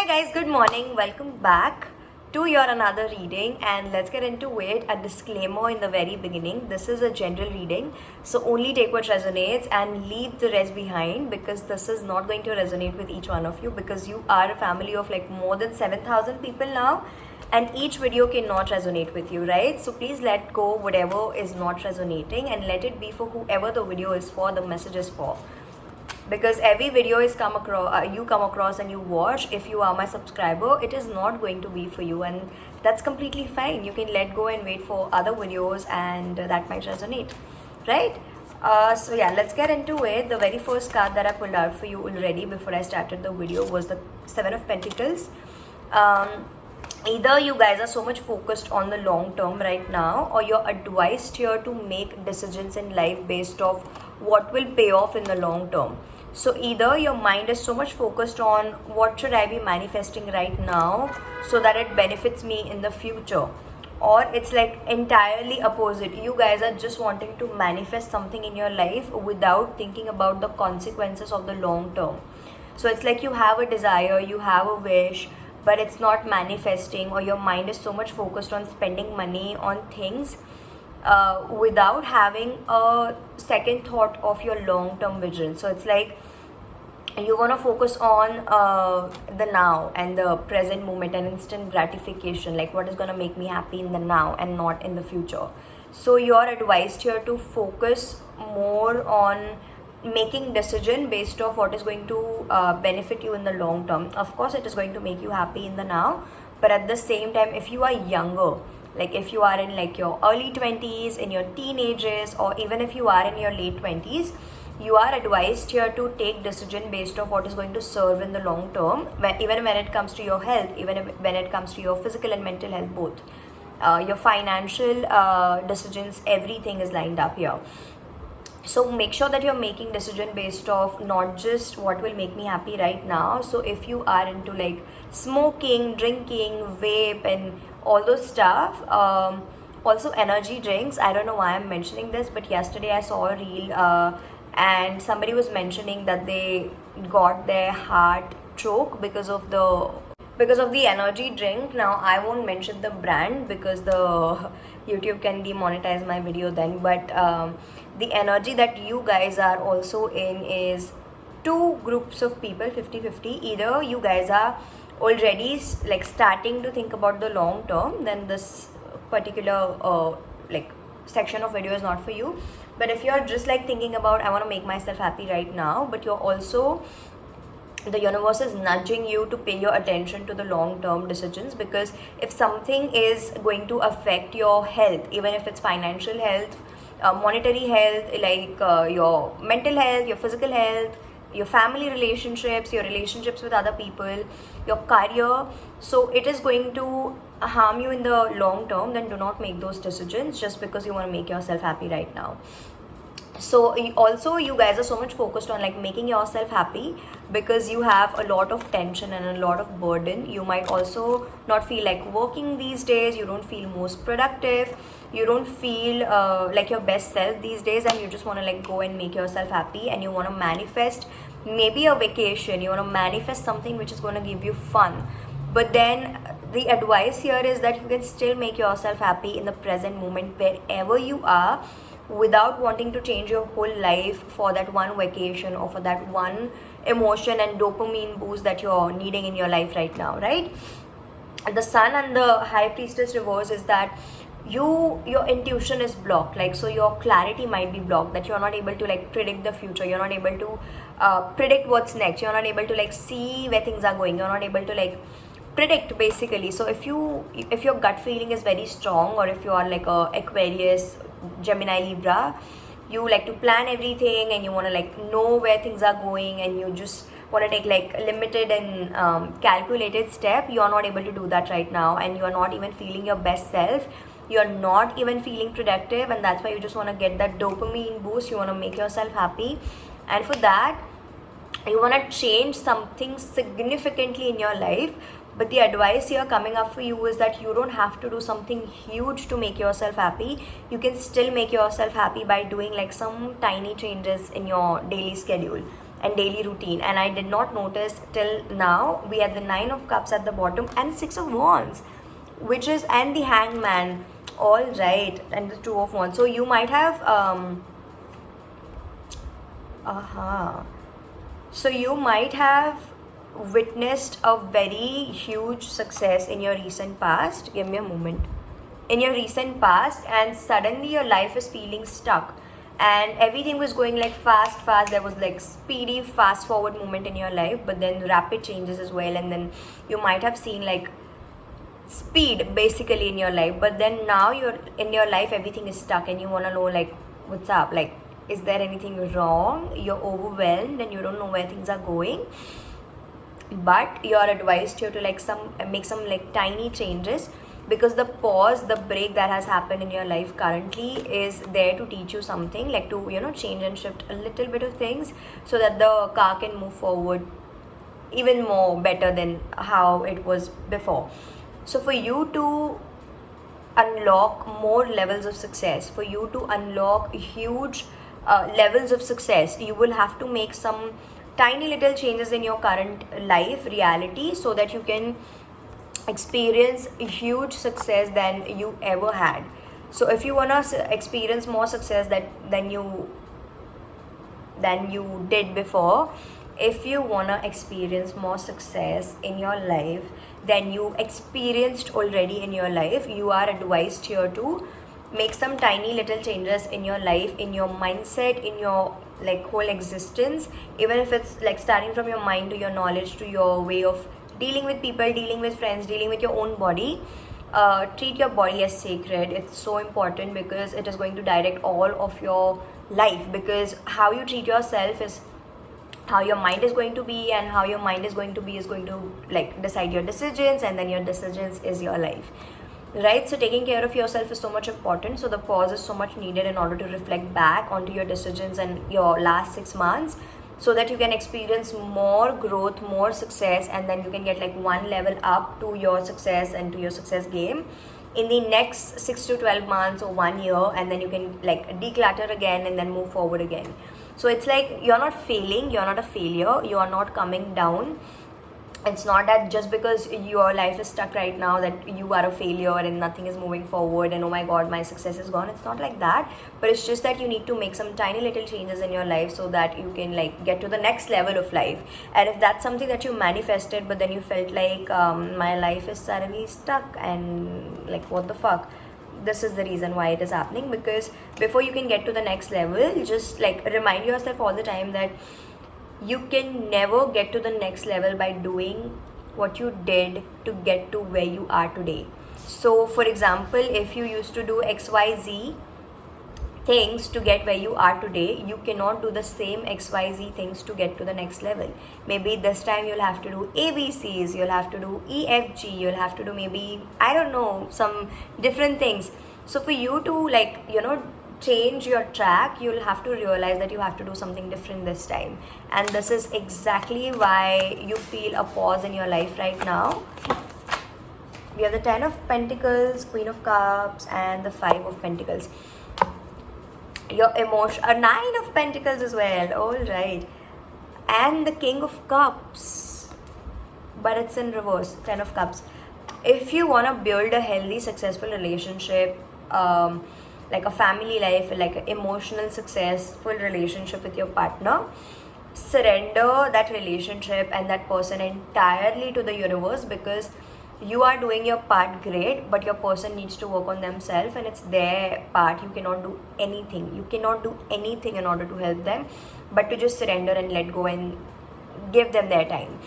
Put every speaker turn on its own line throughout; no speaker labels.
guys, good morning. Welcome back to your another reading, and let's get into it. A disclaimer in the very beginning. This is a general reading, so only take what resonates and leave the rest behind, because this is not going to resonate with each one of you, because you are a family of like more than 7,000 people now, and each video cannot resonate with you, right? So please let go whatever is not resonating and let it be for whoever the video is for, the message is for. Because every video is come across and you watch, if you are my subscriber, it is not going to be for you, and that's completely fine. You can let go and wait for other videos, and that might resonate, right? So yeah, let's get into it. The very first card that I pulled out for you already before I started the video was the Seven of Pentacles. Either you guys are so much focused on the long term right now, or you're advised here to make decisions in life based off what will pay off in the long term. So either your mind is so much focused on what should I be manifesting right now so that it benefits me in the future, or it's like entirely opposite. You guys are just wanting to manifest something in your life without thinking about the consequences of the long term. So it's like you have a desire, you have a wish, but it's not manifesting, or your mind is so much focused on spending money on things without having a second thought of your long-term vision. So it's like you want to focus on the now and the present moment and instant gratification, like what is going to make me happy in the now and not in the future. So you're advised here to focus more on making decision based off what is going to benefit you in the long term. Of course, it is going to make you happy in the now, but at the same time, if you are younger, like if you are in like your early 20s, in your teenagers, or even if you are in your late 20s, you are advised here to take decision based off what is going to serve in the long term, even when it comes to your health, even when it comes to your physical and mental health both. Your financial decisions, everything is lined up here. So make sure that you're making decision based off not just what will make me happy right now. So if you are into like smoking, drinking, vape and all those stuff, also energy drinks, I don't know why I'm mentioning this, but yesterday I saw a reel and somebody was mentioning that they got their heart choke because of the energy drink. Now I won't mention the brand because the YouTube can demonetize my video then, but the energy that you guys are also in is two groups of people, 50-50. Either you guys are already like starting to think about the long term, then this particular like section of video is not for you. But if you're just like thinking about I want to make myself happy right now, but you're also, the universe is nudging you to pay your attention to the long-term decisions, because if something is going to affect your health, even if it's financial health, monetary health, like your mental health, your physical health, your family relationships, your relationships with other people, your career, so it is going to harm you in the long term, then do not make those decisions just because you want to make yourself happy right now. So also you guys are so much focused on like making yourself happy because you have a lot of tension and a lot of burden. You might also not feel like working these days, you don't feel most productive, you don't feel like your best self these days, and you just want to like go and make yourself happy, and you want to manifest maybe a vacation, you want to manifest something which is going to give you fun. But then the advice here is that you can still make yourself happy in the present moment wherever you are, without wanting to change your whole life for that one vacation or for that one emotion and dopamine boost that you're needing in your life right now, right? The Sun and the High Priestess reverse is that your intuition is blocked, like so your clarity might be blocked, that you're not able to like predict the future, you're not able to predict what's next, you're not able to like see where things are going, you're not able to like predict basically. So if your gut feeling is very strong, or if you are like a Aquarius, Gemini, Libra, you like to plan everything and you want to like know where things are going, and you just want to take like limited and calculated step, you are not able to do that right now, and you are not even feeling your best self, you are not even feeling productive, and that's why you just want to get that dopamine boost, you want to make yourself happy. And for that you want to change something significantly in your life. But the advice here coming up for you is that you don't have to do something huge to make yourself happy. You can still make yourself happy by doing like some tiny changes in your daily schedule. and daily routine. And I did not notice till now. We had the Nine of Cups at the bottom and Six of Wands, which is, and the Hangman. All right, and the Two of Wands. So you might have so you might have witnessed a very huge success in your recent past. Give me a moment. In your recent past, and suddenly your life is feeling stuck, and everything was going like fast. There was like speedy, fast forward movement in your life, but then rapid changes as well. And then you might have seen like speed basically in your life, but then now you're in your life, everything is stuck, and you want to know like what's up, like is there anything wrong? You're overwhelmed and you don't know where things are going, but you're advised here to like make some like tiny changes, because the pause, the break that has happened in your life currently is there to teach you something, like to change and shift a little bit of things, so that the car can move forward even more better than how it was before. So for you to unlock more levels of success, for you to unlock huge levels of success, you will have to make some tiny little changes in your current life reality, so that you can experience huge success than you ever had. So if you want to experience more success than you did before, if you want to experience more success in your life than you experienced already in your life, you are advised here to make some tiny little changes in your life, in your mindset, in your like whole existence, even if it's like starting from your mind to your knowledge to your way of dealing with people, dealing with friends, dealing with your own body. Treat your body as sacred. It's so important, because it is going to direct all of your life, because how you treat yourself is how your mind is going to be, and how your mind is going to like decide your decisions, and then your decisions is your life, right? So taking care of yourself is so much important. So the pause is so much needed in order to reflect back onto your decisions and your last 6 months, so that you can experience more growth, more success, and then you can get like one level up to your success and to your success game in the next 6 to 12 months or 1 year, and then you can like declutter again and then move forward again. So it's like you're not failing, you're not a failure, you are not coming down. It's not that just because your life is stuck right now that you are a failure and nothing is moving forward and oh my god, my success is gone. It's not like that, but it's just that you need to make some tiny little changes in your life, so that you can like get to the next level of life. And if that's something that you manifested, but then you felt like my life is suddenly stuck and like what the fuck, this is the reason why it is happening. Because before you can get to the next level, just like remind yourself all the time that you can never get to the next level by doing what you did to get to where you are today. So for example, if you used to do XYZ things to get where you are today, you cannot do the same XYZ things to get to the next level. Maybe this time you'll have to do ABCs, you'll have to do EFG, you'll have to do maybe, I don't know, some different things. So for you to like, change your track, you'll have to realize that you have to do something different this time. And this is exactly why you feel a pause in your life right now. We have the 10 of Pentacles, Queen of Cups, and the 5 of Pentacles. Your emotion, a 9 of Pentacles as well. All right. And the King of Cups, but it's in reverse, 10 of Cups. If you want to build a healthy, successful relationship, like a family life, like an emotional, successful relationship with your partner, surrender that relationship and that person entirely to the universe, because you are doing your part great, but your person needs to work on themselves, and it's their part. You cannot do anything. You cannot do anything in order to help them, but to just surrender and let go and give them their time.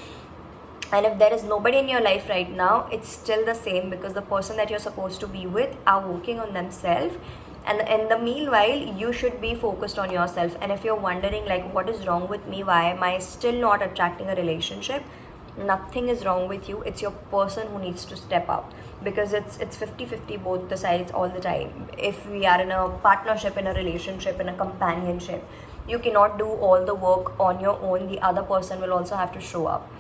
And if there is nobody in your life right now, it's still the same, because the person that you're supposed to be with are working on themselves. And in the meanwhile, you should be focused on yourself. And if you're wondering like, what is wrong with me? Why am I still not attracting a relationship? Nothing is wrong with you. It's your person who needs to step up, because it's 50-50 both the sides all the time. If we are in a partnership, in a relationship, in a companionship, you cannot do all the work on your own. The other person will also have to show up.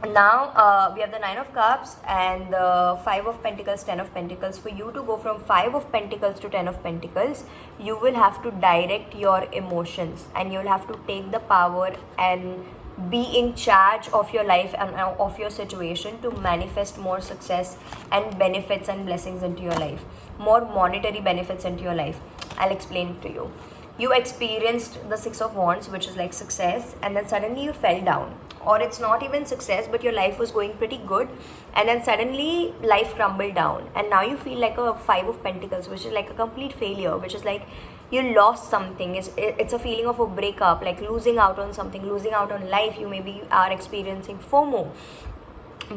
Now we have the Nine of Cups and the Five of Pentacles, Ten of Pentacles. For you to go from Five of Pentacles to Ten of Pentacles, you will have to direct your emotions, and you'll have to take the power and be in charge of your life and of your situation to manifest more success and benefits and blessings into your life, more monetary benefits into your life. I'll explain it to you. You experienced the Six of Wands, which is like success, and then suddenly you fell down, or it's not even success, but your life was going pretty good, and then suddenly life crumbled down, and now you feel like a Five of Pentacles, which is like a complete failure, which is like you lost something. It's a feeling of a breakup, like losing out on something, losing out on life. You maybe are experiencing FOMO,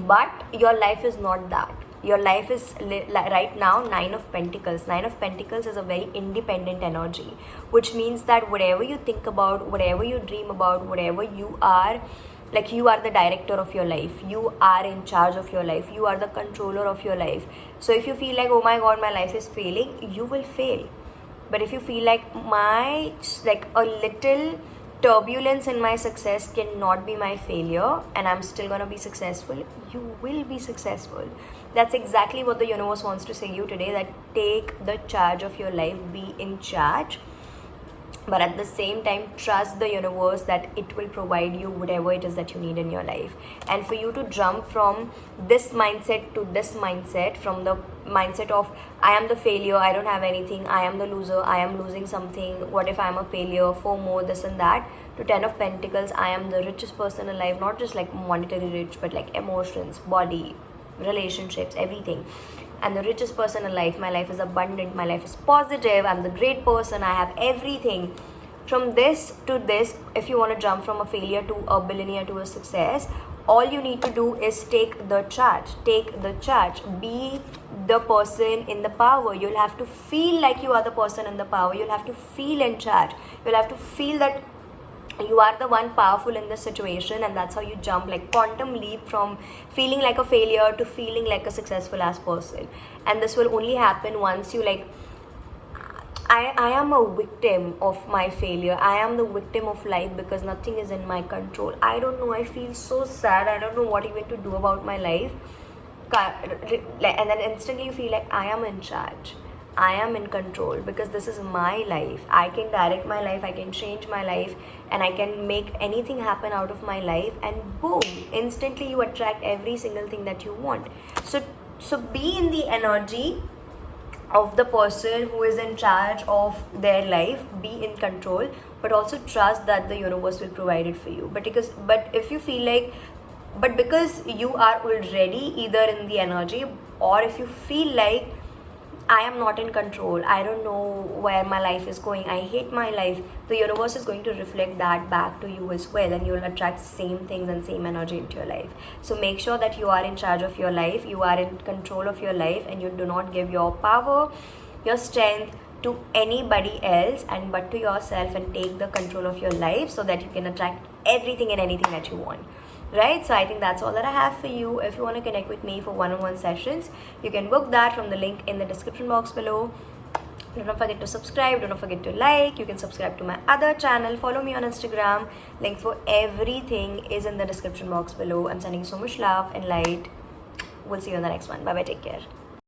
but your life is not that. Your life is right now Nine of Pentacles. Nine of Pentacles is a very independent energy, which means that whatever you think about, whatever you dream about, whatever you are, like you are the director of your life, you are in charge of your life, you are the controller of your life. So if you feel like, oh my god, my life is failing, you will fail. But if you feel like a little turbulence in my success cannot be my failure and I'm still gonna be successful, you will be successful. That's exactly what the universe wants to say you today, that take the charge of your life, be in charge, but at the same time trust the universe that it will provide you whatever it is that you need in your life. And for you to jump from this mindset to this mindset, from the mindset of I am the failure, I don't have anything, I am the loser, I am losing something, what if I'm a failure, FOMO, this and that, to Ten of Pentacles, I am the richest person alive, not just like monetary rich, but like emotions, body, relationships, everything. I'm the richest person alive, my life is abundant, my life is positive, I'm the great person, I have everything. From this to this, if you want to jump from a failure to a billionaire to a success, all you need to do is take the charge. Take the charge. Be the person in the power. You'll have to feel like you are the person in the power. You'll have to feel in charge. You'll have to feel that you are the one powerful in this situation, and that's how you jump, like quantum leap, from feeling like a failure to feeling like a successful ass person. And this will only happen once you like, I am a victim of my failure. I am the victim of life because nothing is in my control. I don't know. I feel so sad. I don't know what even to do about my life. And then instantly you feel like I am in charge. I am in control because this is my life. I can direct my life. I can change my life. And I can make anything happen out of my life. And boom, instantly you attract every single thing that you want. So be in the energy of the person who is in charge of their life, be in control, but also trust that the universe will provide it for you. But if you feel like, but because you are already either in the energy, or if you feel like I am not in control, I don't know where my life is going, I hate my life, the universe is going to reflect that back to you as well, and you will attract same things and same energy into your life. So make sure that you are in charge of your life, you are in control of your life, and you do not give your power, your strength to anybody else, and but to yourself, and take the control of your life so that you can attract everything and anything that you want. Right? So I think that's all that I have for you. If you want to connect with me for one-on-one sessions, you can book that from the link in the description box below. Do not forget to subscribe. Do not forget to like. You can subscribe to my other channel. Follow me on Instagram. Link for everything is in the description box below. I'm sending so much love and light. We'll see you in the next one. Bye bye. Take care.